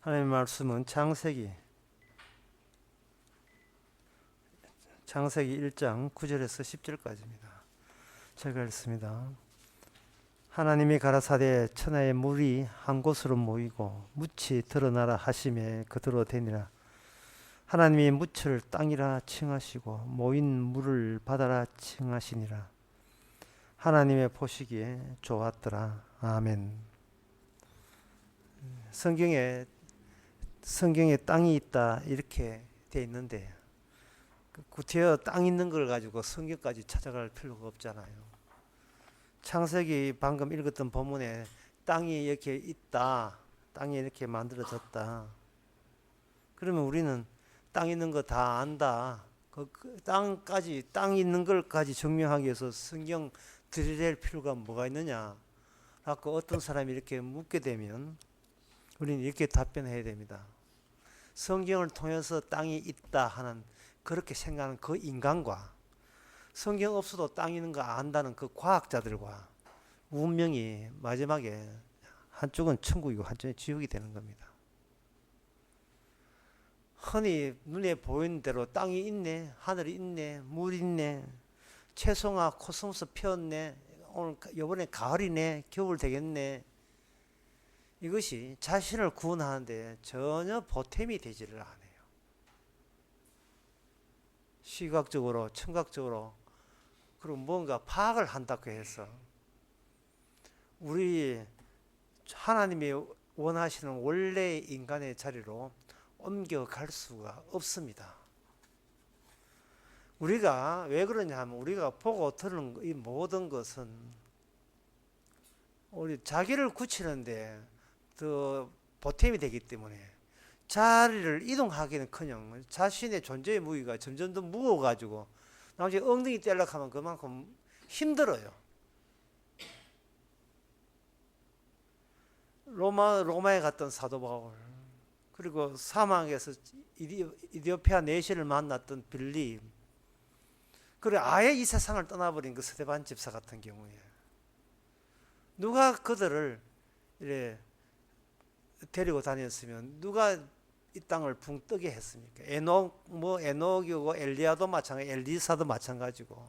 하나님의 말씀은 창세기 1장 9절에서 10절까지입니다. 제가 읽습니다. 하나님이 가라사대 천하의 물이 한 곳으로 모이고 묻이 드러나라 하심에 그대로 되니라. 하나님이 묻을 땅이라 칭하시고 모인 물을 바다라 칭하시니라. 하나님의 보시기에 좋았더라. 아멘. 성경에 땅이 있다 이렇게 돼 있는데 구태여 땅 있는 걸 가지고 성경까지 찾아갈 필요가 없잖아요. 창세기 방금 읽었던 본문에 땅이 이렇게 있다, 땅이 이렇게 만들어졌다. 그러면 우리는 땅 있는 거 다 안다. 땅 있는 걸까지 증명하기 위해서 성경 들이댈 필요가 뭐가 있느냐? 라고 어떤 사람이 이렇게 묻게 되면 우리는 이렇게 답변해야 됩니다. 성경을 통해서 땅이 있다 하는 그렇게 생각하는 그 인간과 성경 없어도 땅 있는 거 안다는 그 과학자들과 운명이 마지막에 한쪽은 천국이고 한쪽은 지옥이 되는 겁니다. 흔히 눈에 보이는 대로 땅이 있네, 하늘이 있네, 물이 있네, 채송아 코스모스 피었네, 오늘 이번에 가을이네, 겨울 되겠네. 이것이 자신을 구원하는데 전혀 보탬이 되지를 않아요. 시각적으로, 청각적으로, 그리고 뭔가 파악을 한다고 해서 우리 하나님이 원하시는 원래의 인간의 자리로 옮겨갈 수가 없습니다. 우리가 왜 그러냐 하면 우리가 보고 들은 이 모든 것은 우리 자기를 굳히는데 더 보탬이 되기 때문에 자리를 이동하기는커녕 자신의 존재의 무게가 점점 더 무거워가지고 나중에 엉덩이 떼려고 하면 그만큼 힘들어요. 로마에 갔던 사도 바울, 그리고 사막에서 이디오피아 내시를 만났던 빌립, 그리고 아예 이 세상을 떠나버린 그 스데반 집사 같은 경우에 누가 그들을 이래 데리고 다녔으면 누가 이 땅을 붕 뜨게 했습니까? 에녹이고 엘리야도 마찬가지, 엘리사도 마찬가지고.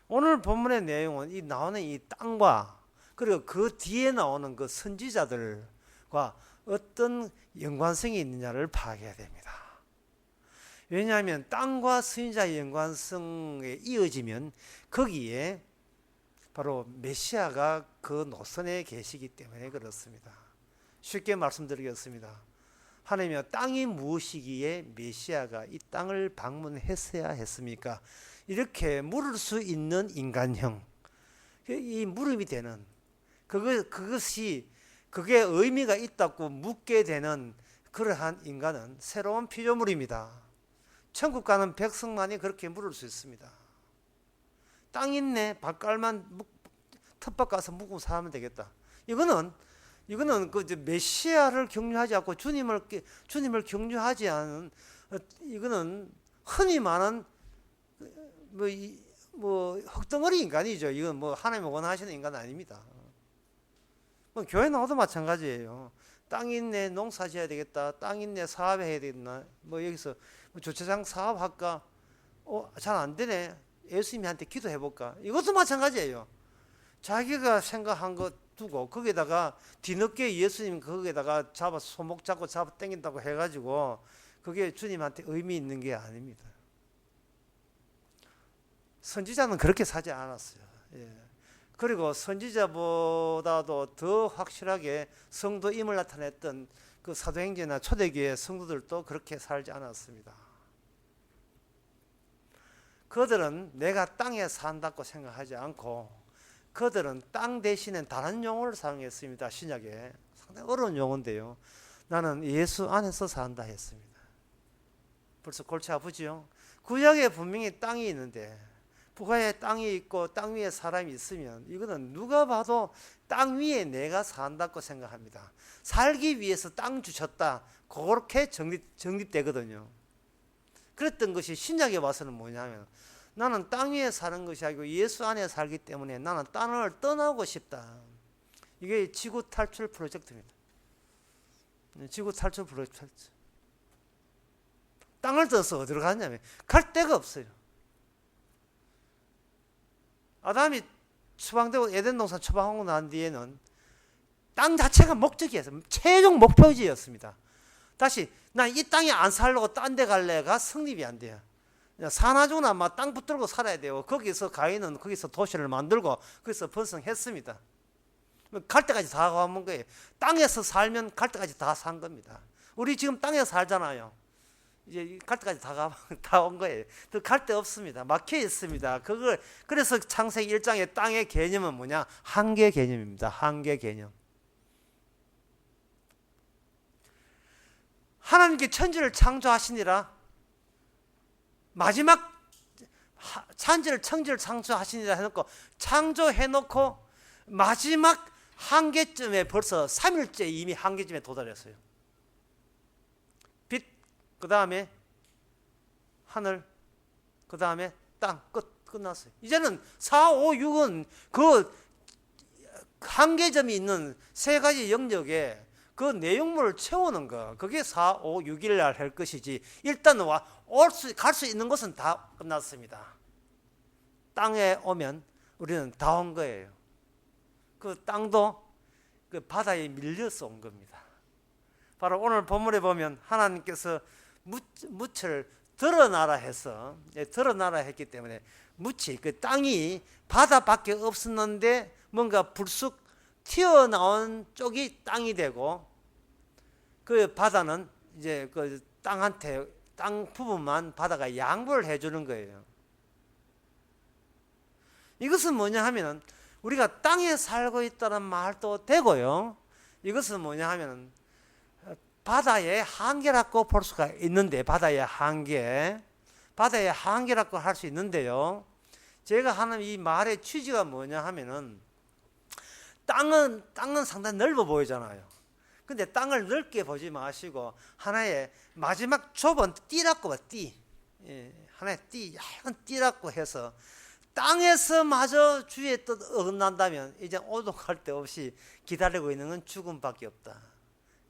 오늘 본문의 내용은 이 나오는 이 땅과 그리고 그 뒤에 나오는 그 선지자들과 어떤 연관성이 있느냐를 파악해야 됩니다. 왜냐하면 땅과 선지자의 연관성에 이어지면 거기에 바로 메시아가 그 노선에 계시기 때문에 그렇습니다. 쉽게 말씀드리겠습니다. 하나님이 땅이 무엇이기에 메시아가 이 땅을 방문했어야 했습니까? 이렇게 물을 수 있는 인간형, 이 물음이 되는 그게 의미가 있다고 묻게 되는 그러한 인간은 새로운 피조물입니다. 천국 가는 백성만이 그렇게 물을 수 있습니다. 땅 있네, 밭갈만 텃밭 가서 묵고 살면 되겠다. 이거는 그 메시아를 경유하지 않고 주님을 경유하지 않은, 이거는 흔히 말하는 흙덩어리 인간이죠. 이건 하나님이 원하시는 인간 아닙니다. 교회 나와도 마찬가지예요. 땅 있네, 농사 지어야 되겠다. 땅 있네, 사업해야 되겠나. 여기서 주차장 사업할까? 잘 안 되네. 예수님한테 기도해볼까? 이것도 마찬가지예요. 자기가 생각한 것 두고 거기다가 뒤늦게 예수님 거기에다가 손목 잡고 당긴다고 해가지고 그게 주님한테 의미 있는 게 아닙니다. 선지자는 그렇게 사지 않았어요. 예. 그리고 선지자보다도 더 확실하게 성도임을 나타냈던 그 사도행전이나 초대교회 성도들도 그렇게 살지 않았습니다. 그들은 내가 땅에 산다고 생각하지 않고 그들은 땅 대신에 다른 용어를 사용했습니다. 신약에 상당히 어려운 용어인데요. 나는 예수 안에서 산다 했습니다. 벌써 골치 아프지요? 구약에 분명히 땅이 있는데 북한에 땅이 있고 땅 위에 사람이 있으면 이거는 누가 봐도 땅 위에 내가 산다고 생각합니다. 살기 위해서 땅 주셨다, 그렇게 정립되거든요. 그랬던 것이 신약에 와서는 뭐냐면 나는 땅 위에 사는 것이 아니고 예수 안에 살기 때문에 나는 땅을 떠나고 싶다. 이게 지구 탈출 프로젝트입니다. 지구 탈출 프로젝트 탈출. 땅을 떠서 어디로 갔냐면 갈 데가 없어요. 아담이 추방되고 에덴 동산 추방하고 난 뒤에는 땅 자체가 목적이었어요. 최종 목표지였습니다. 다시 난 이 땅에 안 살려고 딴 데 갈래가 성립이 안 돼요. 산하조나 막 땅 붙들고 살아야 돼요. 거기서 가인은 거기서 도시를 만들고 거기서 번성했습니다. 갈 때까지 다 가본 거예요. 땅에서 살면 갈 때까지 다 산 겁니다. 우리 지금 땅에서 살잖아요. 이제 갈 때까지 다 온 거예요. 더 갈 데 없습니다. 막혀 있습니다. 그래서 창세기 1장의 땅의 개념은 뭐냐? 한계 개념입니다. 한계 개념. 하나님께 천지를 창조하시니라. 마지막 천지를 창조하시니라 해놓고 창조해놓고 마지막 한계점에 벌써 3일째 이미 한계점에 도달했어요. 빛, 그 다음에 하늘, 그 다음에 땅, 끝났어요. 이제는 4, 5, 6은 그 한계점이 있는 세 가지 영역에 그 내용물을 채우는 거, 그게 4, 5, 6일 날 할 것이지. 일단 갈 수 있는 것은 다 끝났습니다. 땅에 오면 우리는 다 온 거예요. 그 땅도 그 바다에 밀려서 온 겁니다. 바로 오늘 본문에 보면 하나님께서 묻을 드러나라 해서, 드러나라 했기 때문에 묻이, 그 땅이 바다밖에 없었는데 뭔가 불쑥 튀어나온 쪽이 땅이 되고, 그 바다는 이제 그 땅한테, 땅 부분만 바다가 양보를 해주는 거예요. 이것은 뭐냐 하면은 우리가 땅에 살고 있다는 말도 되고요. 이것은 뭐냐 하면은 바다의 한계라고 볼 수가 있는데, 바다의 한계라고 할 수 있는데요. 제가 하는 이 말의 취지가 뭐냐 하면은 땅은 상당히 넓어 보이잖아요. 근데 땅을 넓게 보지 마시고 하나의 마지막 좁은 띠라고 봐, 띠. 하나의 띠, 얇은 띠라고 해서 땅에서 마저 주의 뜻 어긋난다면 이제 오동할 데 없이 기다리고 있는 건 죽음밖에 없다.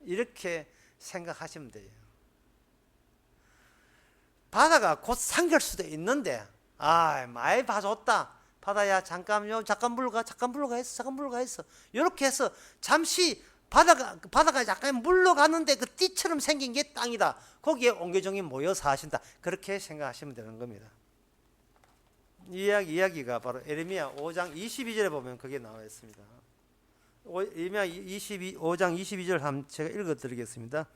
이렇게 생각하시면 돼요. 바다가 곧 잠길 수도 있는데, 많이 봐줬다. 바다야, 잠깐 물로 가 있어. 이렇게 해서 잠시 바다가 약간 물로 가는데 그 띠처럼 생긴 게 땅이다. 거기에 옹개종이 모여 사신다. 그렇게 생각하시면 되는 겁니다. 이 이야기가 바로 에레미야 5장 22절에 보면 그게 나와 있습니다. 에레미야 5장 22절 한번 제가 읽어드리겠습니다.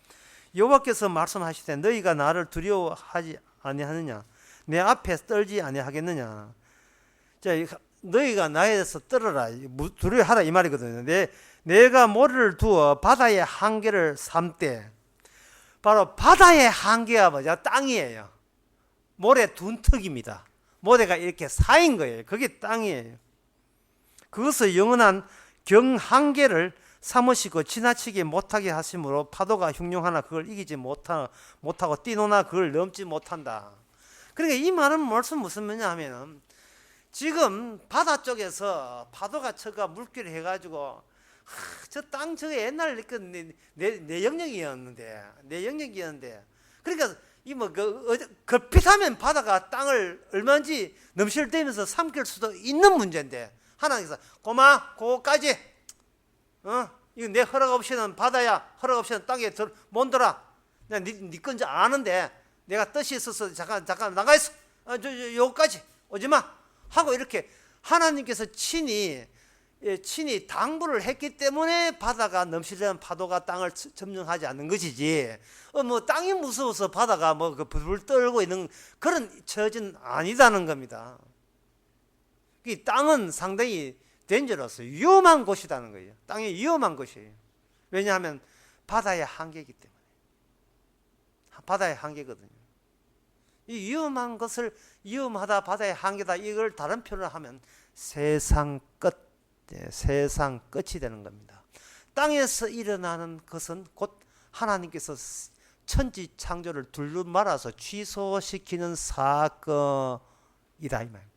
여호와께서 말씀하시되 너희가 나를 두려워하지 아니하느냐, 내 앞에 떨지 아니하겠느냐. 자, 너희가 나에 대해서 떨어라, 두려워하라 이 말이거든요. 내가 모래를 두어 바다의 한계를 삼되, 바로 바다의 한계가 뭐냐? 땅이에요. 모래 둔턱입니다. 모래가 이렇게 쌓인 거예요. 그게 땅이에요. 그것을 영원한 경한계를 삼으시고 지나치게 못하게 하심으로 파도가 흉흉하나 그걸 이기지 못하고 뛰노나 그걸 넘지 못한다. 그러니까 이 말은 무슨 말이냐 하면은 지금 바다 쪽에서 파도가 쳐가 물길을 해가지고 저 땅 저거 옛날 내 영역이었는데 그러니까 급pit하면 바다가 땅을 얼마인지 넘실대면서 삼킬 수도 있는 문제인데 하나님께서 그거까지 이거 내 허락 없이는 바다야, 허락 없이는 땅에 못 들어. 내가 네 건지 아는데 내가 뜻이 있어서 잠깐 나가 있어. 여기까지 오지 마 하고 이렇게 하나님께서 친히 당부를 했기 때문에 바다가 넘실대는 파도가 땅을 점령하지 않는 것이지. 땅이 무서워서 바다가 불 떨고 있는 그런 처지는 아니다는 겁니다. 이 땅은 상당히 덴저러스, 위험한 곳이라는 거예요. 땅이 위험한 곳이에요. 왜냐하면 바다의 한계이기 때문에. 바다의 한계거든요. 이 위험한 것을 위험하다, 바다의 한계다, 이걸 다른 표현을 하면 세상 끝이 되는 겁니다. 땅에서 일어나는 것은 곧 하나님께서 천지 창조를 둘러 말아서 취소시키는 사건이다 이 말입니다.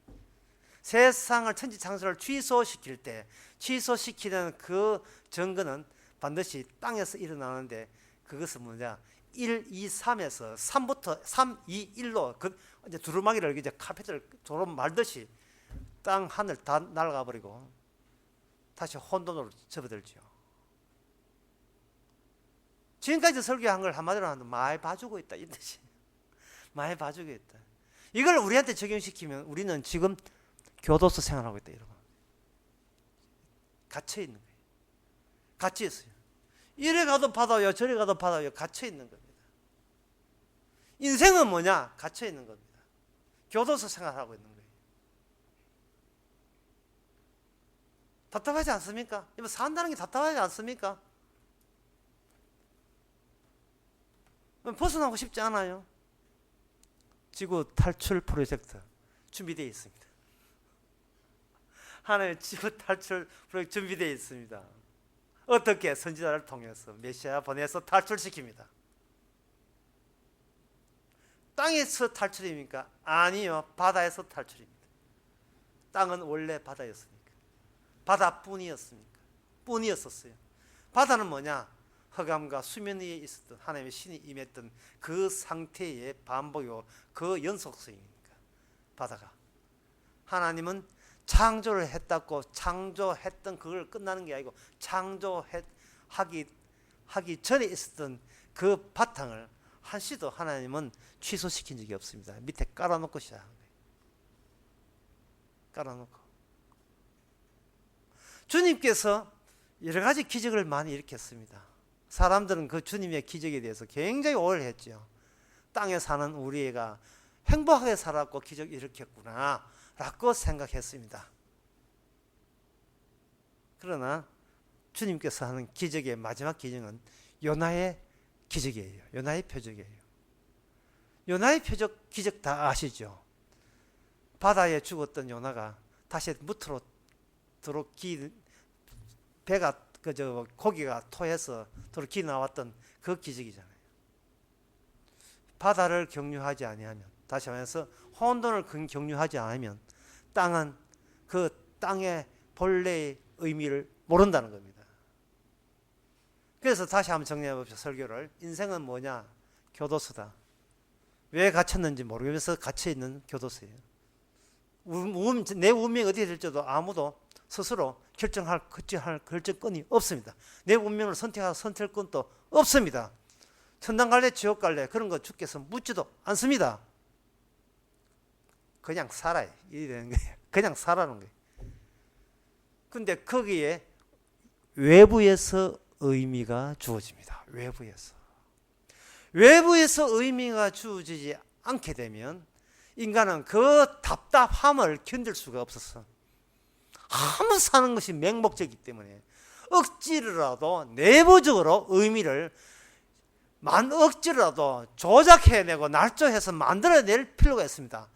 세상을 천지 창조를 취소시킬 때 취소시키는 그 증거는 반드시 땅에서 일어나는데 그것은 뭐냐? 1, 2, 3에서 3부터 3, 2, 1로 이제 두루마기를 이제 카펫을 도로 말듯이 땅 하늘 다 날아가 버리고 다시 혼돈으로 접어들죠. 지금까지 설교한 걸 한마디로 하면 많이 봐주고 있다 이 뜻이. 많이 봐주고 있다. 이걸 우리한테 적용시키면 우리는 지금 교도소 생활하고 있다 여러분. 갇혀 있는 거예요. 갇혀 있어요. 이래 가도 받아요, 저래 가도 받아요. 갇혀 있는 겁니다. 인생은 뭐냐? 갇혀 있는 겁니다. 교도소 생활하고 있는 거예요. 답답하지 않습니까? 이거 산다는 게 답답하지 않습니까? 벗어나고 싶지 않아요. 지구 탈출 프로젝트 준비되어 있습니다. 하나의 지구 탈출 프로젝트 준비되어 있습니다. 어떻게? 선지자를 통해서 메시아 보내서 탈출시킵니다. 땅에서 탈출입니까? 아니요, 바다에서 탈출입니다. 땅은 원래 바다였습니까? 바다뿐이었습니까? 뿐이었었어요. 바다는 뭐냐? 흑암과 수면 위에 있었던 하나님의 신이 임했던 그 상태의 반복이고 그 연속성이니까 바다가. 하나님은 창조를 했다고 창조했던 그걸 끝나는 게 아니고 창조하기 전에 있었던 그 바탕을 한시도 하나님은 취소시킨 적이 없습니다. 밑에 깔아놓고 시작한 거예요. 깔아놓고. 주님께서 여러 가지 기적을 많이 일으켰습니다. 사람들은 그 주님의 기적에 대해서 굉장히 오해했죠. 땅에 사는 우리 애가 행복하게 살았고 기적 일으켰구나 라고 생각했습니다. 그러나 주님께서 하는 기적의 마지막 기적은 요나의 기적이에요. 요나의 표적이에요. 요나의 표적 기적 다 아시죠? 바다에 죽었던 요나가 다시 무트로 배가 고기가 토해서 도로 나왔던 그 기적이잖아요. 바다를 경유하지 아니하면, 다시 말해서 혼돈을 경유하지 않으면 땅은 그 땅의 본래의 의미를 모른다는 겁니다. 그래서 다시 한번 정리해 봅시다. 설교를. 인생은 뭐냐? 교도소다. 왜 갇혔는지 모르면서 갇혀 있는 교도소예요. 내 운명이 어디에 될지도 아무도 스스로 결정할 결정권이 없습니다. 내 운명을 선택할 선택권도 없습니다. 천당 갈래 지옥 갈래 그런 거 주께서 묻지도 않습니다. 그냥 살아요. 이래 되는 거예요. 그냥 살아는 거예요. 근데 거기에 외부에서 의미가 주어집니다. 외부에서 의미가 주어지지 않게 되면 인간은 그 답답함을 견딜 수가 없었어. 아무 사는 것이 맹목적이기 때문에 억지로라도 내부적으로 의미를 억지로라도 조작해내고 날조해서 만들어낼 필요가 있습니다.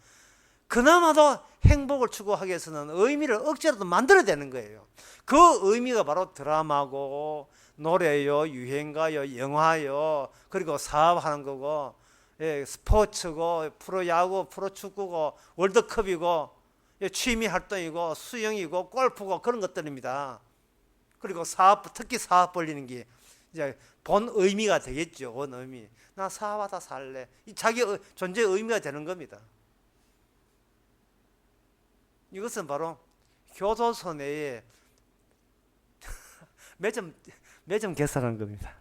그나마도 행복을 추구하기 위해서는 의미를 억지로라도 만들어야 되는 거예요. 그 의미가 바로 드라마고 노래요, 유행가요, 영화요, 그리고 사업하는 거고, 스포츠고, 프로야구, 프로축구고, 월드컵이고, 취미 활동이고, 수영이고, 골프고 그런 것들입니다. 그리고 특히 사업 벌리는 게 이제 본 의미가 되겠죠. 본 의미. 나 사업하다 살래. 자기 존재의 의미가 되는 겁니다. 이것은 바로 교도소 내에 매점 개설한 겁니다.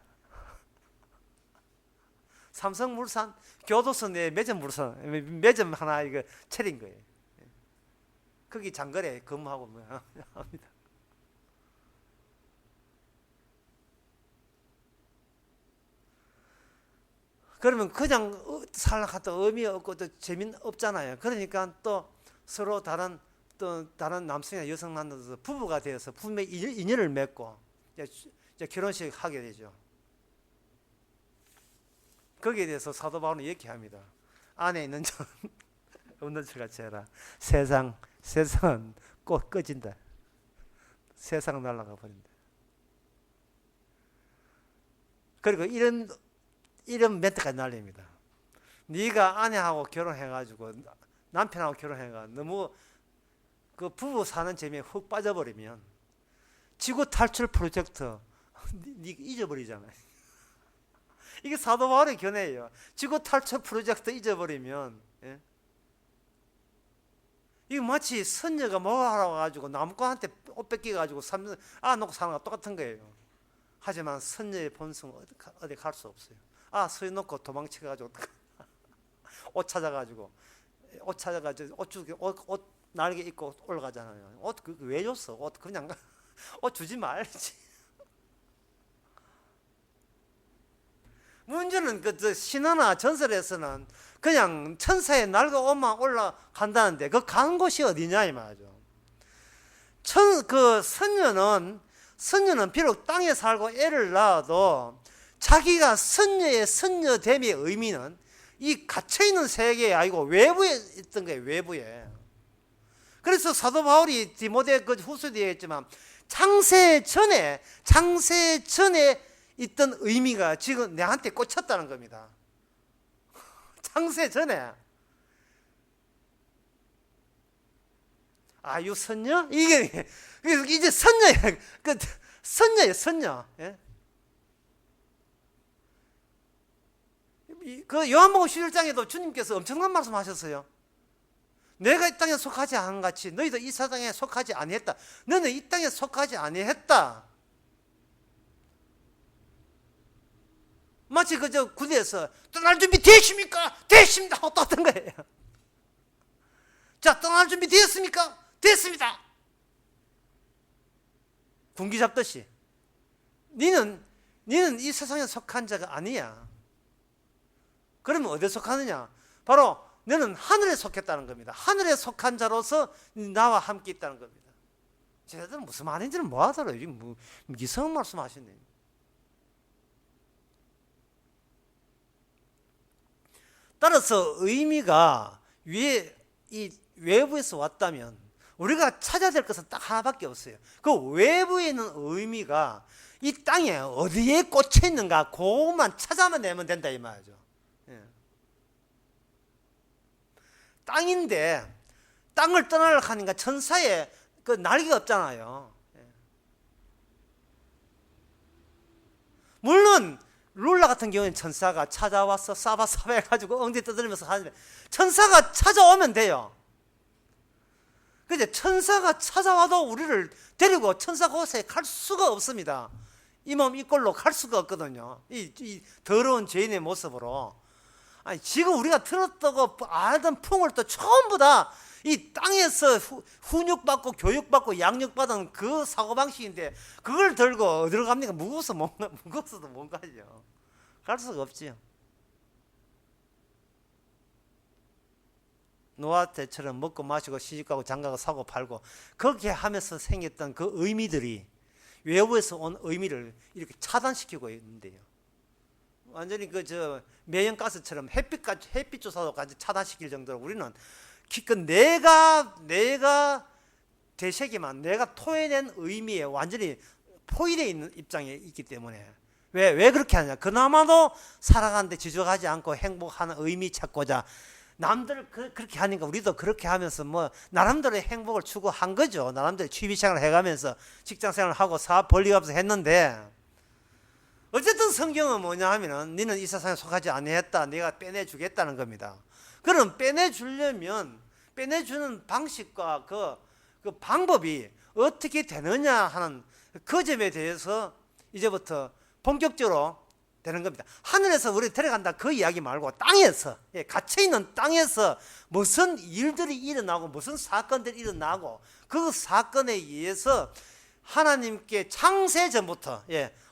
삼성물산 교도소 내에 매점 하나 이거 차린 거예요. 거기 장거리에 근무하고 합니다. 그러면 그냥 살아갔다 의미 없고 또 재미는 없잖아요. 그러니까 또 서로 다른 남성이나 여성 만나서 부부가 되어서 분명히 인연을 맺고 이제 결혼식 하게 되죠. 거기에 대해서 사도 바울은 이렇게 합니다. 안에 있는 자 없는 자 같이 해라. 세상은 꼭 꺼진다. 세상은 날아가 버린다. 그리고 이런 멘트까지 날립니다. 네가 아내하고 결혼해가지고 남편하고 결혼해가 너무 그 부부 사는 재미에 훅 빠져버리면 지구 탈출 프로젝트 네 잊어버리잖아요. 이게 사도 바울의 견해예요. 지구 탈출 프로젝트 잊어버리면, 예? 이게 마치 선녀가 뭐하러 가지고 나무꾼한테 옷 뺏겨가지고 놓고 사는 거 똑같은 거예요. 하지만 선녀의 본성은 어디 갈 수 없어요. 서 놓고 도망쳐가지고 옷 찾아가지고 옷 날개 입고 올라가잖아요. 옷 왜 줬어? 옷 그냥 옷 주지 말지. 문제는 그 신화나 전설에서는 그냥 천사의 날개 옷만 올라간다는데 그 가는 곳이 어디냐 이 말이죠. 그 선녀는 비록 땅에 살고 애를 낳아도 자기가 선녀됨의 의미는 이 갇혀있는 세계에 아니고 외부에 있던 거예요. 외부에. 그래서 사도 바울이 디모데 그 후서에 했지만 창세 전에 있던 의미가 지금 내한테 꽂혔다는 겁니다. 창세 전에. 이 선녀? 이게 이제 선녀예요. 선녀예요, 선녀. 예? 그 요한복음 11장에도 주님께서 엄청난 말씀하셨어요. 내가 이 땅에 속하지 않은 같이 너희도 이 세상에 속하지 아니했다. 너는 이 땅에 속하지 아니했다. 마치 그저 구대에서 떠날 준비 되십니까? 됐습니다 하고 떴던 거예요. 자, 떠날 준비 되었습니까? 됐습니다. 군기 잡듯이 니는 이 세상에 속한 자가 아니야. 그러면 어디에 속하느냐? 바로 너는 하늘에 속했다는 겁니다. 하늘에 속한 자로서 나와 함께 있다는 겁니다. 쟤들은 무슨 말인지는 뭐 하더라. 이상한 말씀 하시네. 따라서 의미가 외부에서 왔다면 우리가 찾아야 될 것은 딱 하나밖에 없어요. 그 외부에 있는 의미가 이 땅에 어디에 꽂혀 있는가 그것만 찾아내면 된다 이 말이죠. 예. 땅인데 땅을 떠나려고 하니까 천사에 그 날개가 없잖아요. 예. 물론 룰라 같은 경우는 천사가 찾아와서 싸바싸바 해가지고 엉덩이 떠들면서 하는데 천사가 찾아오면 돼요. 근데 천사가 찾아와도 우리를 데리고 천사 곳에 갈 수가 없습니다. 이 몸 이 꼴로 갈 수가 없거든요. 이 더러운 죄인의 모습으로. 아니, 지금 우리가 들었다고 알던 풍을 또 전부 다 이 땅에서 훈육받고 교육받고 양육받은 그 사고방식인데 그걸 들고 어디로 갑니까? 무거워서도 못 가죠. 갈 수가 없지요. 노아 때처럼 먹고 마시고 시집가고 장가고 사고 팔고 그렇게 하면서 생겼던 그 의미들이 외부에서 온 의미를 이렇게 차단시키고 있는데요. 완전히 매연가스처럼 햇빛 조사도까지 차단시킬 정도로 우리는 내가 되새기만 내가 토해낸 의미에 완전히 포위되어 있는 입장에 있기 때문에 왜 그렇게 하냐? 그나마도 살아가는데 지적하지 않고 행복하는 의미 찾고자 남들 그렇게 하니까 우리도 그렇게 하면서 나름대로의 행복을 추구한 거죠. 나름대로 취미생활을 해가면서 직장생활을 하고 사업 벌리가면서 했는데 어쨌든 성경은 뭐냐 하면은 너는 이 세상에 속하지 아니했다. 내가 빼내주겠다는 겁니다. 그럼 빼내주는 방식과 그 방법이 어떻게 되느냐 하는 그 점에 대해서 이제부터 본격적으로 되는 겁니다. 하늘에서 우리 데려간다 그 이야기 말고 땅에서 갇혀있는 땅에서 무슨 일들이 일어나고 무슨 사건들이 일어나고 그 사건에 의해서 하나님께 창세 전부터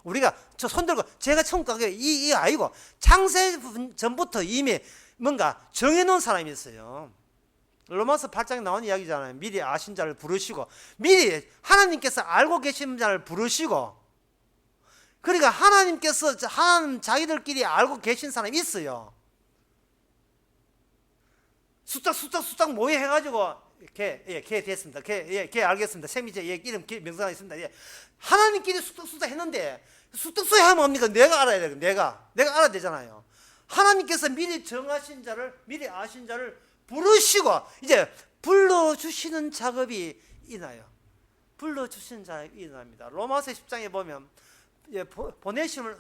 우리가 저 손들고 제가 천국 가게 이 아이고 창세 전부터 이미 뭔가 정해놓은 사람이 있어요. 로마서 8장에 나온 이야기잖아요. 미리 아신 자를 부르시고 미리 하나님께서 알고 계신 자를 부르시고 그러니까 하나님께서 하나님 자기들끼리 알고 계신 사람이 있어요. 수작 모여 해가지고 걔 됐습니다. 걔 알겠습니다. 세미제 이름 명상하고 있습니다. 하나님끼리 수작 했는데 수작 하면 뭡니까? 내가 알아야 돼요. 내가 알아야 되잖아요. 하나님께서 미리 정하신 자를 미리 아신 자를 부르시고 이제 불러주시는 작업이 일어나요. 불러주시는 작업이 일어납니다. 로마서 10장에 보면 보내심을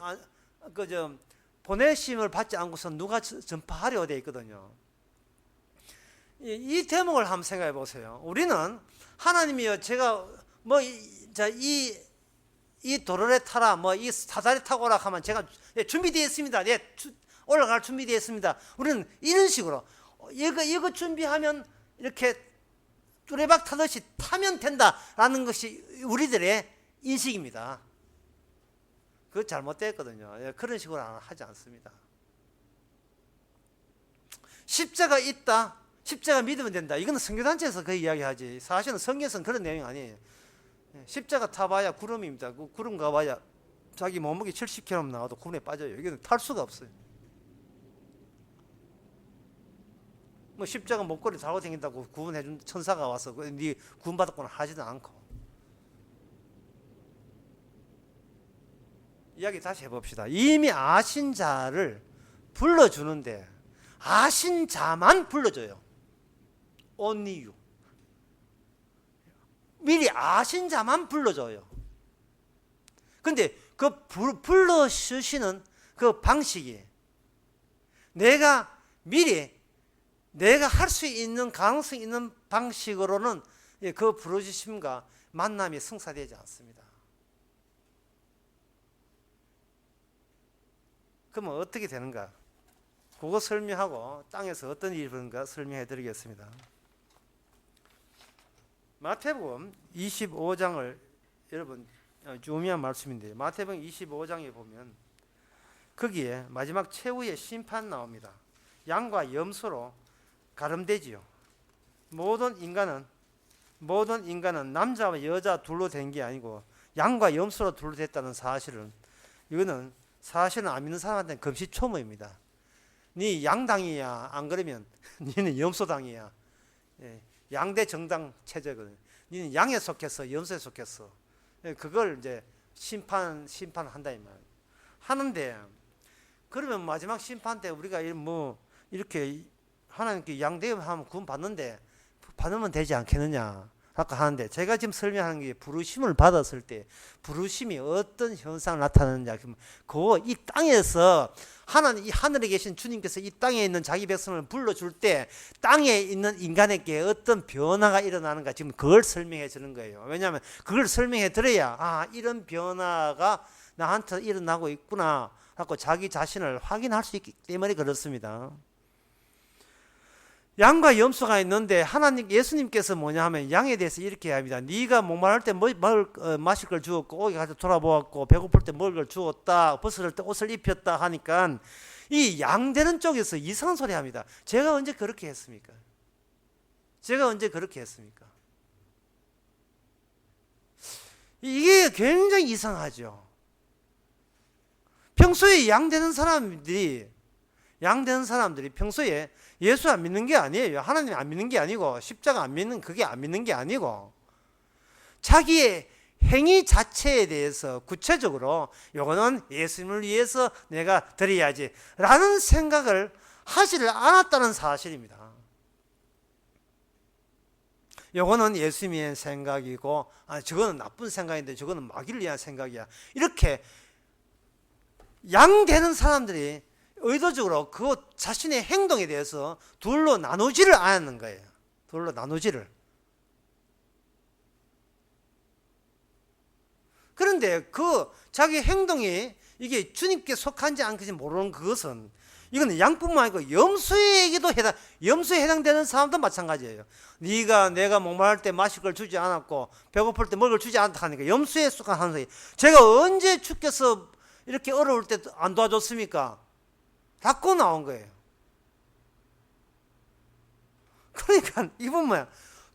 보내심을 받지 않고서 누가 전파하려 되어 있거든요. 이 대목을 한번 생각해 보세요. 우리는 하나님이여 제가 이 도로에 타라, 이 사다리 타고 오라 하면 제가 준비되어 있습니다. 올라갈 준비되어 있습니다. 우리는 이런 식으로 이거 준비하면 이렇게 뚜레박 타듯이 타면 된다라는 것이 우리들의 인식입니다. 그거 잘못됐거든요. 그런 식으로 하지 않습니다. 십자가 있다, 십자가 믿으면 된다. 이거는 선교단체에서 그 이야기하지. 사실은 성경에서는 그런 내용이 아니에요. 십자가 타봐야 구름입니다. 그 구름 가봐야 자기 몸무게 70kg 나와도 구름에 빠져요. 이거는 탈 수가 없어요. 십자가 목걸이 달고 다닌다고 구원해준 천사가 와서 네 구원받았구나 하지도 않고. 이야기 다시 해봅시다. 이미 아신 자를 불러주는데 아신 자만 불러줘요. Only you. 미리 아신 자만 불러줘요. 근데 그 불러주시는 그 방식이 내가 할 수 있는 가능성이 있는 방식으로는 그 부르짖음과 만남이 성사되지 않습니다. 그러면 어떻게 되는가? 그거 설명하고 땅에서 어떤 일이 벌어진가 설명해 드리겠습니다. 마태복음 25장을 여러분 중요한 말씀인데 마태복음 25장에 보면 거기에 마지막 최후의 심판 나옵니다. 양과 염소로 가름되지요. 모든 인간은 남자와 여자 둘로 된 게 아니고 양과 염소로 둘로 됐다는 사실은 이거는 사실은 안 믿는 사람한테는 금시초문입니다. 네 양당이야 안 그러면 니는 염소당이야. 양대 정당 체제거든요. 니는 양에 속했어 염소에 속했어. 그걸 이제 심판한다 이 말이에요. 하는데 그러면 마지막 심판 때 우리가 이렇게 하나님께 양대하면 구원 받는데 받으면 되지 않겠느냐 아까 하는데 제가 지금 설명하는 게 부르심을 받았을 때 부르심이 어떤 현상을 나타내느냐. 이 땅에서 이 하늘에 계신 주님께서 이 땅에 있는 자기 백성을 불러줄 때 땅에 있는 인간에게 어떤 변화가 일어나는가 지금 그걸 설명해 주는 거예요. 왜냐하면 그걸 설명해 드려야 이런 변화가 나한테 일어나고 있구나 하고 자기 자신을 확인할 수 있기 때문에 그렇습니다. 양과 염소가 있는데 예수님께서 뭐냐 하면 양에 대해서 이렇게 합니다. 네가 목마를 때 마실 걸 주었고 고기 가서 돌아보았고 배고플 때 먹을 걸 주었다. 벗을 때 옷을 입혔다 하니까 이 양되는 쪽에서 이상한 소리 합니다. 제가 언제 그렇게 했습니까? 이게 굉장히 이상하죠. 평소에 양되는 사람들이 평소에 예수 안 믿는 게 아니에요. 하나님 안 믿는 게 아니고 십자가 안 믿는 게 아니고 자기의 행위 자체에 대해서 구체적으로 요거는 예수님을 위해서 내가 드려야지 라는 생각을 하지를 않았다는 사실입니다. 요거는 예수님의 생각이고 저거는 나쁜 생각인데 저거는 마귀를 위한 생각이야. 이렇게 양되는 사람들이 의도적으로 그 자신의 행동에 대해서 둘로 나누지를 않았는 거예요. 그런데 그 자기 행동이 이게 주님께 속한지 안 그런지 모르는 그것은 이거는 양뿐만 아니고 염소에 해당되는 사람도 마찬가지예요. 내가 목마를 때 마실 걸 주지 않았고 배고플 때 먹을 걸 주지 않았다 하니까 염소에 속한 하는 제가 언제 주께서 이렇게 어려울 때 안 도와줬습니까? 닫고 나온 거예요. 그러니까 이분 뭐야?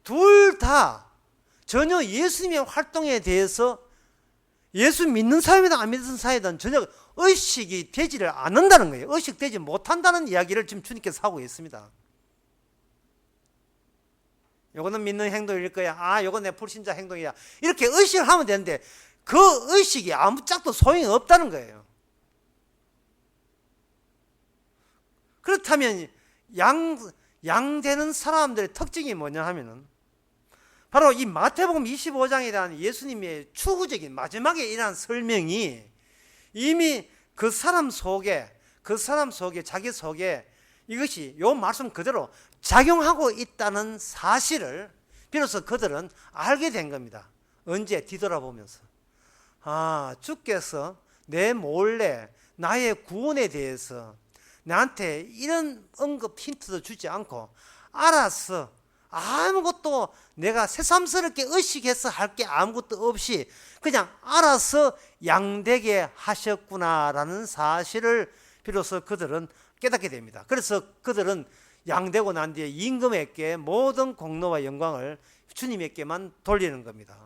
둘 다 전혀 예수님의 활동에 대해서 예수 믿는 사람이든 안 믿는 사람이든 전혀 의식이 되지를 않는다는 거예요. 의식되지 못한다는 이야기를 지금 주님께서 하고 있습니다. 요거는 믿는 행동일 거야. 요건 내 불신자 행동이야. 이렇게 의식을 하면 되는데 그 의식이 아무 짝도 소용이 없다는 거예요. 그렇다면 양되는 사람들의 특징이 뭐냐 하면은 바로 이 마태복음 25장에 대한 예수님의 추구적인 마지막에 일어난 설명이 이미 그 사람 속에 그 사람 속에, 자기 속에 이것이 요 말씀 그대로 작용하고 있다는 사실을 비로소 그들은 알게 된 겁니다. 언제? 뒤돌아보면서. 아, 주께서 내 몰래 나의 구원에 대해서 나한테 이런 언급 힌트도 주지 않고 알아서 아무것도 내가 새삼스럽게 의식해서 할 게 아무것도 없이 그냥 알아서 양되게 하셨구나라는 사실을 비로소 그들은 깨닫게 됩니다. 그래서 그들은 양되고 난 뒤에 임금에게 모든 공로와 영광을 주님에게만 돌리는 겁니다.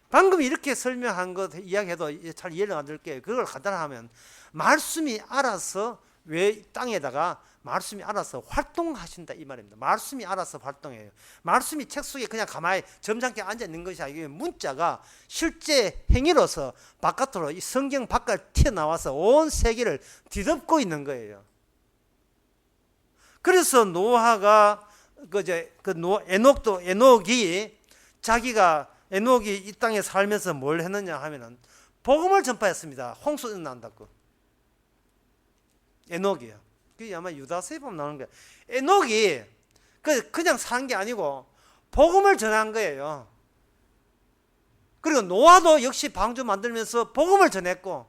방금 이렇게 설명한 것 이야기해도 잘 이해를 안 될게요. 그걸 간단하면 말씀이 알아서 왜 땅에다가 말씀이 알아서 활동하신다 이 말입니다. 말씀이 알아서 활동해요. 말씀이 책 속에 그냥 가만히 점잖게 앉아 있는 것이 아니고 문자가 실제 행위로서 바깥으로 이 성경 바깥 튀어나와서 온 세계를 뒤덮고 있는 거예요. 그래서 노아가 에녹이 이 땅에 살면서 뭘 했느냐 하면은 복음을 전파했습니다. 홍수 일어난다고. 에녹이요. 그게 아마 유다서에 보면 나오는 거예요. 에녹이 그냥 사는 게 아니고 복음을 전한 거예요. 그리고 노아도 역시 방주 만들면서 복음을 전했고.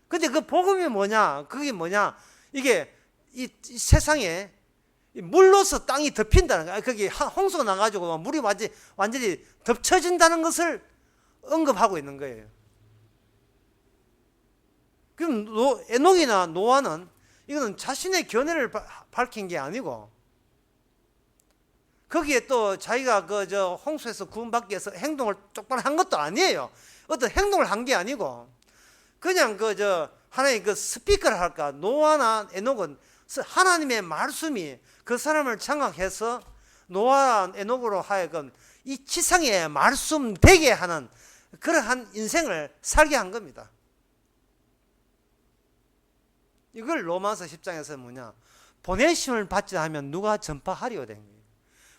근데 그 복음이 뭐냐? 그게 뭐냐? 이게 이 세상에 물로서 땅이 덮인다는 거야. 거기 홍수가 나가지고 물이 완전히 덮쳐진다는 것을 언급하고 있는 거예요. 그럼 에녹이나 노아는 이거는 자신의 견해를 밝힌 게 아니고 거기에 또 자기가 홍수에서 구원받기 위해서 행동을 똑바로 한 것도 아니에요. 어떤 행동을 한 게 아니고 그냥 하나의 스피커를 할까? 노아나 에녹은 하나님의 말씀이 그 사람을 장악해서 노아와 에녹으로 하여금 이 지상에 말씀 되게 하는 그러한 인생을 살게 한 겁니다. 이걸 로마서 10장에서 뭐냐? 보내심을 받지 하면 누가 전파하리요 된 거예요.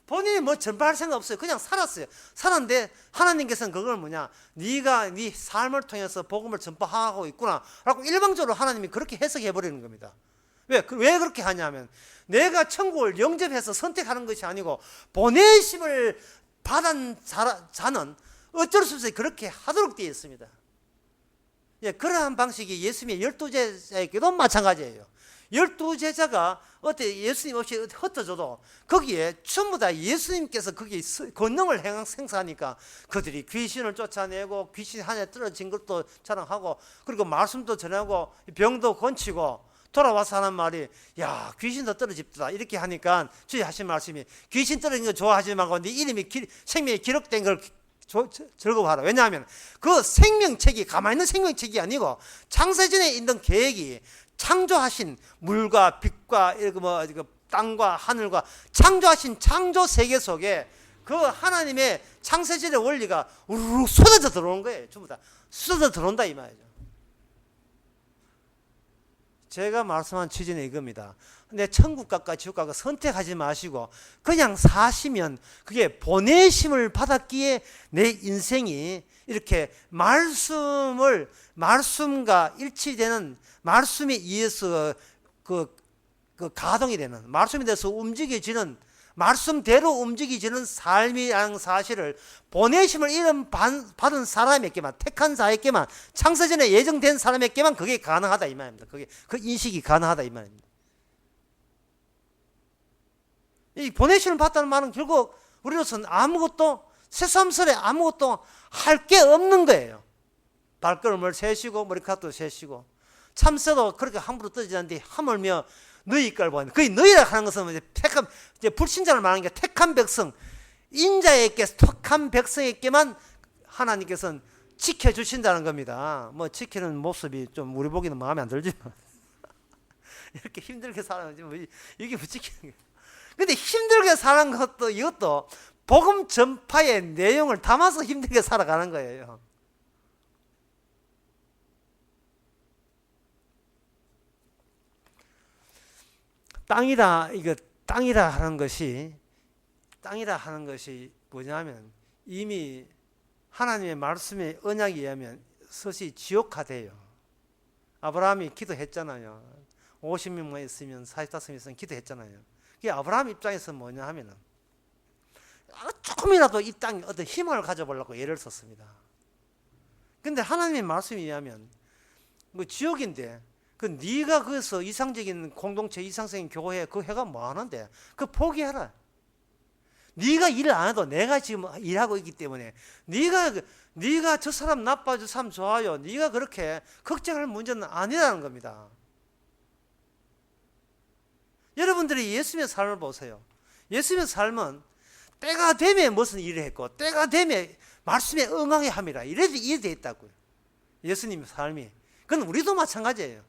본인이 뭐 전파할 생각 없어요. 그냥 살았어요. 살았는데 하나님께서는 그걸 뭐냐? 네가 네 삶을 통해서 복음을 전파하고 있구나 라고 일방적으로 하나님이 그렇게 해석해 버리는 겁니다. 왜 그렇게 하냐면 내가 천국을 영접해서 선택하는 것이 아니고 보내심을 받은 자는 어쩔 수 없이 그렇게 하도록 되어 있습니다. 예, 그러한 방식이 예수님의 12제자에게도 마찬가지예요. 12제자가 예수님 없이 흩어져도 거기에 전부 다 예수님께서 거기에 권능을 행사하니까 그들이 귀신을 쫓아내고 귀신 하늘에 떨어진 것도 자랑하고 그리고 말씀도 전하고 병도 고치고 돌아와서 하는 말이 야 귀신도 떨어집다 이렇게 하니까 주님 하신 말씀이 귀신 떨어진 거 좋아하지 말고 네 이름이 생명에 기록된 걸 즐거워하라. 왜냐하면 그 생명책이 가만히 있는 생명책이 아니고 창세전에 있는 계획이 창조하신 물과 빛과 땅과 하늘과 창조하신 창조 세계 속에 그 하나님의 창세전의 원리가 우르르 쏟아져 들어오는 거예요. 전부 다 쏟아져 들어온다 이 말이죠. 제가 말씀한 취지는 이겁니다. 근데 천국각과 지옥각과 선택하지 마시고 그냥 사시면 그게 보내심을 받았기에 내 인생이 이렇게 말씀과 일치되는 말씀에 의해서 가동이 되는 말씀에 대해서 움직여지는 말씀대로 움직이지는 삶이라는 사실을 보내심을 이름 받은 사람에게만 택한 자에게만 창세전에 예정된 사람에게만 그게 가능하다 이 말입니다. 그게 그 인식이 가능하다 이 말입니다. 이 보내심을 받다는 말은 결국 우리로서는 새삼스레 아무것도 할 게 없는 거예요. 발걸음을 세시고 머리카락도 세시고 참새도 그렇게 함부로 떠지지 않는데 하물며 너희 걸 보는 거의 너희라 하는 것은 이제 불신자를 말하는 게 택한 백성 인자에게 택한 백성에게만 하나님께서는 지켜주신다는 겁니다. 뭐 지키는 모습이 좀 우리 보기는 마음에 안 들지만 이렇게 힘들게 살아야지 뭐 이게 뭐 지키는 거예요. 근데 힘들게 사는 것도 이것도 복음 전파의 내용을 담아서 힘들게 살아가는 거예요. 땅이라 하는 것이 뭐냐면 이미 하나님의 말씀의 언약에 의하면 서시 지옥화돼요. 아브라함이 기도했잖아요. 50명만 있으면 45명 있으면 기도했잖아요. 그게 아브라함 입장에서 뭐냐 하면은 조금이라도 이 땅에 어떤 힘을 가져보려고 애를 썼습니다. 근데 하나님의 말씀에 의하면 뭐 지옥인데 그 네가 거기서 이상적인 공동체, 이상적인 교회 그 해가 뭐 하는데 그 포기해라. 네가 일 안 해도 내가 지금 일하고 있기 때문에 네가 저 사람 나빠, 저 사람 좋아요. 네가 그렇게 걱정할 문제는 아니라는 겁니다. 여러분들이 예수님의 삶을 보세요. 예수님의 삶은 때가 되면 무슨 일을 했고 때가 되면 말씀에 응하게 합니다. 이래도 이해되어 있다고요. 예수님의 삶이. 그건 우리도 마찬가지예요.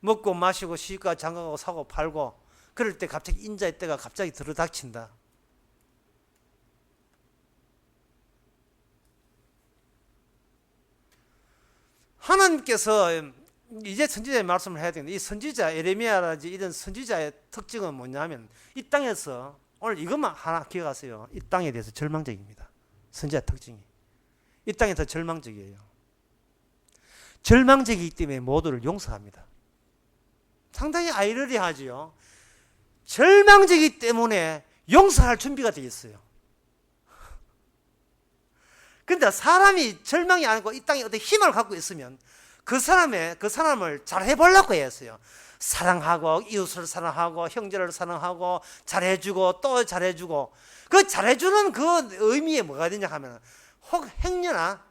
먹고 마시고 시집가 장가가고 사고 팔고 그럴 때 갑자기 인자의 때가 갑자기 들어닥친다. 하나님께서 이제 선지자의 말씀을 해야 되는데 이 선지자 예레미야라든지 이런 선지자의 특징은 뭐냐면 이 땅에서 오늘 이것만 하나 기억하세요. 이 땅에 대해서 절망적입니다. 선지자 특징이. 이 땅에 더 절망적이에요. 절망적이기 때문에 모두를 용서합니다. 상당히 아이러니하지요. 절망적이기 때문에 용서할 준비가 되어 있어요. 근데 사람이 절망이 아니고 이 땅에 어떤 힘을 갖고 있으면 그 사람을 잘 해보려고 했어요. 사랑하고 이웃을 사랑하고 형제를 사랑하고 잘해주고 또 잘해주고 그 잘해주는 그 의미에 뭐가 되냐 하면 혹 행여나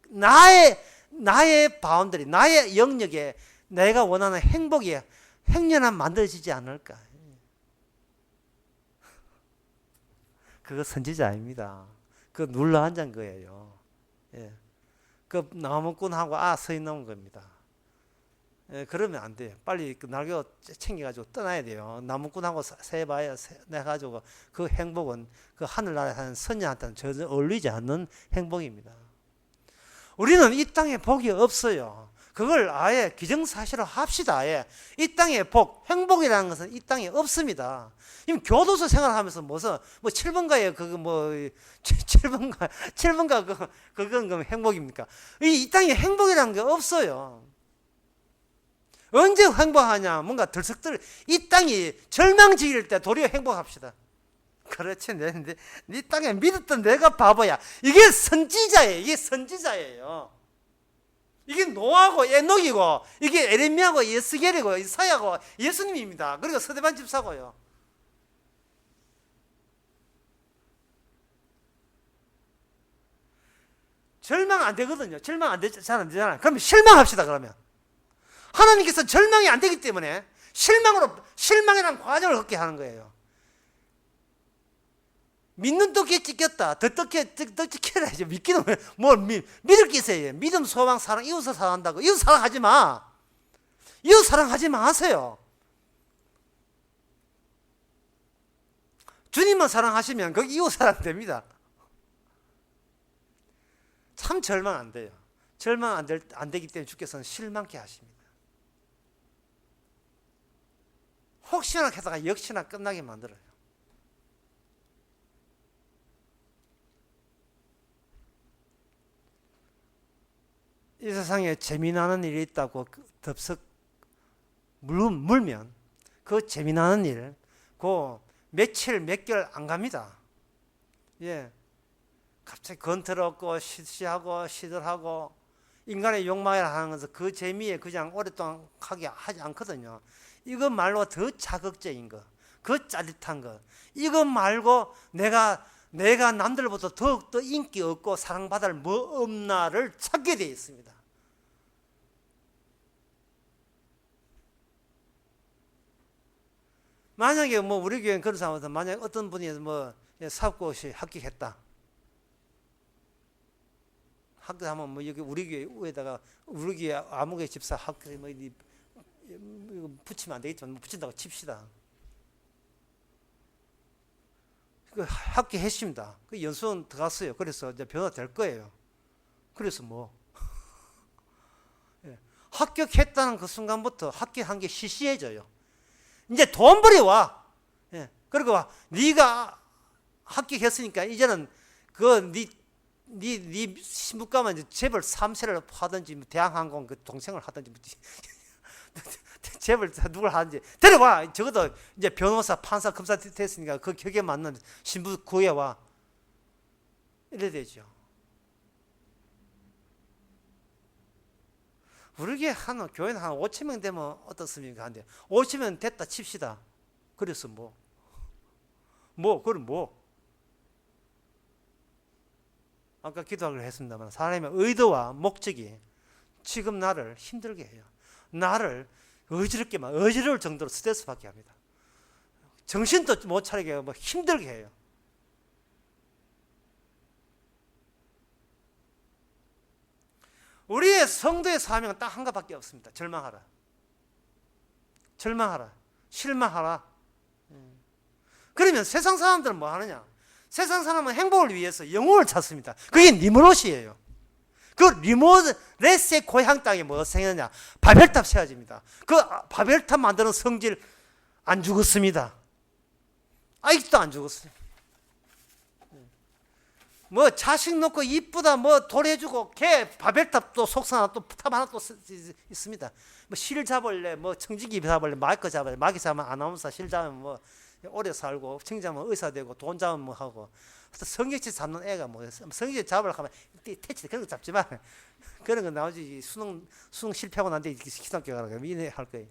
나의 바운더리, 나의 영역에 내가 원하는 행복이 행여나 만들어지지 않을까. 그거 선지자입니다. 그거 눌러 앉은 거예요. 예. 그 나무꾼하고 서 있는 겁니다. 예, 그러면 안 돼요. 빨리 그 날개 챙겨가지고 떠나야 돼요. 나무꾼하고 세봐야 내가지고 그 행복은 그 하늘나라에 사는 선녀한테는 전혀 어울리지 않는 행복입니다. 우리는 이 땅에 복이 없어요. 그걸 아예 기정사실로 합시다. 아예 이 땅의 복, 행복이라는 것은 이 땅에 없습니다. 지금 교도소 생활하면서 무슨 뭐 7번가에 그거 뭐 7번가 그건 행복입니까? 이 땅에 행복이라는 게 없어요. 언제 행복하냐? 뭔가 들썩들 이 땅이 절망지일 때 도리어 행복합시다. 그렇지. 네 땅에 믿었던 내가 바보야. 이게 선지자예요. 이게 선지자예요. 이게 노아고 에녹이고 이게 에레미야고 예스겔이고 이사야고 예수님입니다. 그리고 서대반 집사고요. 절망 안 되거든요. 절망 안 되잖아요. 그러면 실망합시다. 그러면 하나님께서 절망이 안 되기 때문에 실망이라는 과정을 겪게 하는 거예요. 믿는 떡에 찢겼다. 더 찢겨야죠. 믿기는 뭘 믿을 게 있어요. 믿음, 소망, 사랑, 이웃을 사랑한다고. 이웃 사랑하지 마. 이웃 사랑하지 마세요. 주님만 사랑하시면 거기 이웃 사랑 됩니다. 참 절망 안 돼요. 절망 안 되기 때문에 주께서는 실망케 하십니다. 혹시나 하다가 역시나 끝나게 만들어요. 이 세상에 재미나는 일이 있다고 덥석 물면 그 재미나는 일, 그 며칠 몇 개월 안 갑니다. 예, 갑자기 건틀었고 시시하고 시들하고 인간의 욕망이라 하는 것은 그 재미에 그냥 오랫동안 하게 하지 않거든요. 이것 말고 더 자극적인 것, 그 짜릿한 것, 이것 말고 내가 남들보다 더욱더 인기 없고 사랑받을 뭐 없나를 찾게 되어 있습니다. 만약에 뭐 우리 교회는 그런 상황에서 만약에 어떤 분이 뭐 사업고시 합격했다. 합격하면 뭐 여기 우리 교회 위에다가 우리 교회 아무개 집사 합격 뭐 이거 붙이면 안 되겠지만 뭐 붙인다고 칩시다. 그 합격했습니다. 그 연수원 들어갔어요. 그래서 이제 변호사 될 거예요. 그래서 뭐 예. 합격했다는 그 순간부터 합격한 게 시시해져요. 이제 돈 벌이 와. 예. 그리고 네가 합격했으니까 이제는 네 네 신부 가면 이제 재벌 3세를 하든지 뭐 대한항공 그 동생을 하든지 뭐 재벌 누굴 하든지 데려와. 적어도 이제 변호사, 판사, 검사 됐으니까 그 격에 맞는 신부 구해와. 이래 되죠. 우리 교회는 한 5천 명 되면 어떻습니까? 한데 5천 됐다 칩시다. 그래서 그럼 아까 기도하기로 했습니다만 사람의 의도와 목적이 지금 나를 힘들게 해요. 나를 어지러울 정도로 스트레스 받게 합니다. 정신도 못 차리게 하고 힘들게 해요. 우리의 성도의 사명은 딱 한 가지밖에 없습니다. 절망하라. 실망하라. 그러면 세상 사람들은 뭐 하느냐? 세상 사람은 행복을 위해서 영혼을 찾습니다. 그게 니무롯이에요. 그 니무롯의 고향 땅에 뭐 생겼냐? 바벨탑 세워집니다. 그 바벨탑 만드는 성질 안 죽었습니다. 아직도 안 죽었어요. 뭐 자식 놓고 이쁘다 뭐 돌 해주고 개 바벨탑 또 속상 하나 또 탑 하나 또 있습니다. 뭐 실 잡을래 뭐 청지기 잡을래 마이크 잡을래 마귀 잡으면 아나운서 실 잡으면 뭐 오래 살고 청지 잡으면 의사 되고 돈 잡으면 뭐 하고 성경책 잡는 애가 뭐 성경책 잡으려고 하면 태치 그런 거 잡지 마. 그런 거 나오지. 수능 실패하고 난데 기독교 가라고 이래 할 거예요.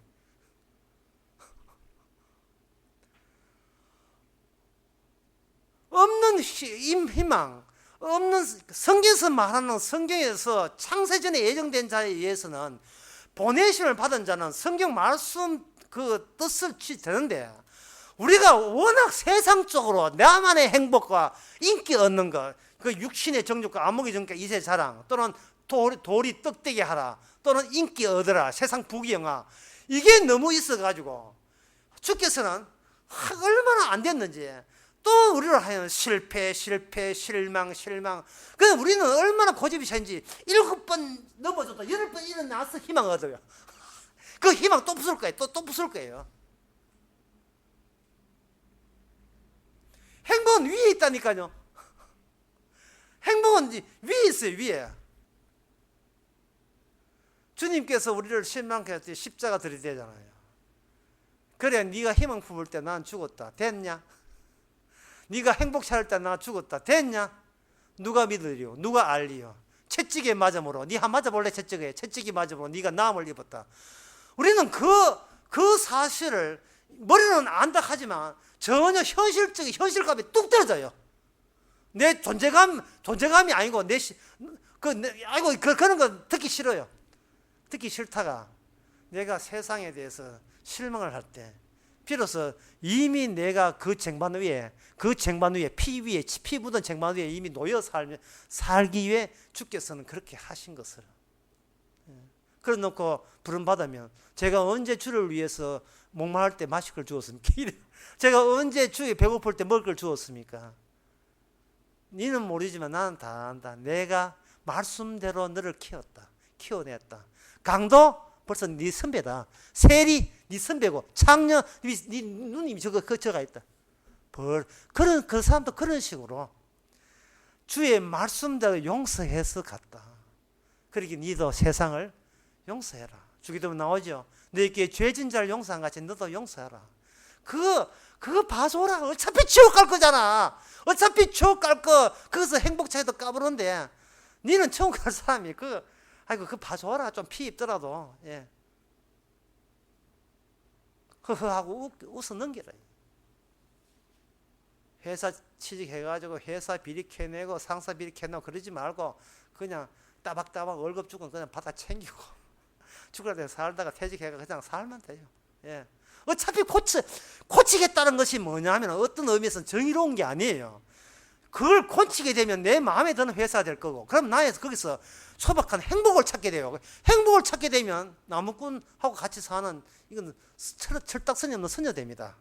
없는 희망, 없는 성경에서 말하는 성경에서 창세전에 예정된 자에 의해서는 보내심을 받은 자는 성경 말씀 그 뜻을 되는데 우리가 워낙 세상적으로 나만의 행복과 인기 얻는 것, 그 육신의 정욕과 안목의 정욕과 이세 자랑 또는 돌이 떡되게 하라 또는 인기 얻으라 세상 부귀영화 이게 너무 있어가지고 주께서는 얼마나 안 됐는지 또 우리를 하여는 실패, 실망. 그래서 우리는 얼마나 고집이 센지 7번 넘어져도 8번 일어나서 희망을 얻어요. 그 희망 또 부술 거예요. 또 부술 거예요. 행복은 위에 있다니까요. 행복은 위에 있어요. 위에. 주님께서 우리를 실망케 할 때 십자가 들이대잖아요. 그래 네가 희망 품을 때 난 죽었다. 됐냐? 네가 행복 찾을 때 나 죽었다. 됐냐? 누가 믿으리요? 누가 알리요? 채찍에 맞음으로 네 한 맞아볼래? 채찍이 맞음으로 네가 나음을 입었다. 우리는 그 사실을 머리는 안다 하지만 전혀 현실감이 뚝 떨어져요. 내 존재감이 아니고 그런 거 듣기 싫어요. 듣기 싫다가 내가 세상에 대해서 실망을 할 때 비로소 이미 내가 그 쟁반 위에 피 묻은 쟁반 위에 이미 놓여 살기 위해 주께서는 그렇게 하신 것을 그래 놓고 부름받으면 제가 언제 주를 위해서 목마를 때 마실 걸 주었습니까? 제가 언제 주에 배고플 때 먹을 걸 주었습니까? 너는 모르지만 나는 다 안다. 내가 말씀대로 너를 키워냈다. 강도 벌써 네 선배다. 세리 네 선배고 창녀 네 누님이 저가 있다. 그런 그 사람도 그런 식으로 주의 말씀대로 용서해서 갔다. 그러기 너도 세상을 용서해라. 주기도 나오죠. 너에게 죄진 자를 용서한 같이 너도 용서해라. 그거 봐줘라. 어차피 지옥 갈 거잖아. 어차피 지옥 갈 거 거기서 행복 차이도 까부는데 너는 천국 갈 사람이 그거 봐줘라. 좀 피 입더라도 예. 하고 웃어 넘기라. 회사 취직해가지고 회사 비리 캐내고 상사 비리 캐내고 그러지 말고 그냥 따박따박 월급 주고 그냥 받아 챙기고 죽을 때 살다가 퇴직해가 그냥 살면 돼요. 예. 어차피 고치겠다는 것이 뭐냐면 어떤 의미에서는 정의로운 게 아니에요. 그걸 고치게 되면 내 마음에 드는 회사가 될 거고 그럼 나에서 거기서 소박한 행복을 찾게 돼요. 행복을 찾게 되면 나무꾼하고 같이 사는 이건 철딱서니 없는 선녀됩니다.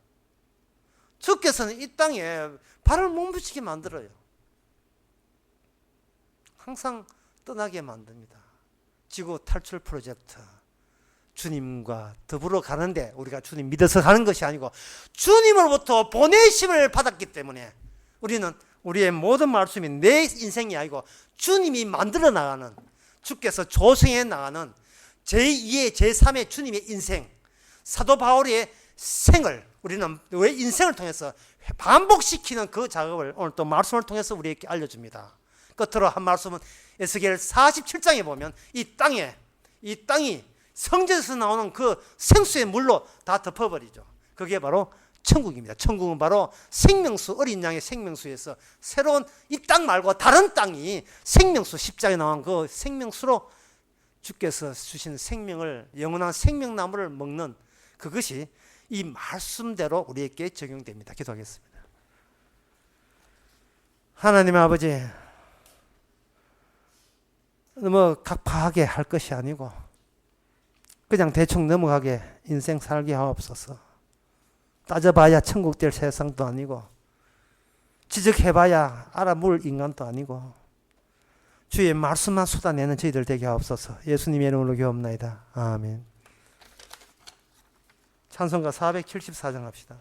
주께서는 이 땅에 발을 못 붙이게 만들어요. 항상 떠나게 만듭니다. 지구 탈출 프로젝트. 주님과 더불어 가는데 우리가 주님 믿어서 가는 것이 아니고 주님으로부터 보내심을 받았기 때문에 우리는 우리의 모든 말씀이 내 인생이 아니고 주님이 만들어 나가는, 주께서 조성해 나가는 제2의 제3의 주님의 인생, 사도 바울의 생을 우리는 왜 인생을 통해서 반복시키는 그 작업을 오늘 또 말씀을 통해서 우리에게 알려줍니다. 끝으로 한 말씀은 에스겔 47장에 보면 이 땅이 성전에서 나오는 그 생수의 물로 다 덮어버리죠. 그게 바로 천국입니다. 천국은 바로 생명수, 어린 양의 생명수에서 새로운 이 땅 말고 다른 땅이 생명수, 10장에 나온 그 생명수로 주께서 주신 생명을, 영원한 생명나무를 먹는 그것이 이 말씀대로 우리에게 적용됩니다. 기도하겠습니다. 하나님 아버지, 너무 각파하게 할 것이 아니고 그냥 대충 넘어가게 인생 살게 하옵소서. 따져봐야 천국 될 세상도 아니고 지적해봐야 알아볼 인간도 아니고 주의 말씀만 쏟아내는 저희들 되게 하옵소서. 예수님의 이름으로 기도합나이다. 아멘. 찬송가 474장 합시다.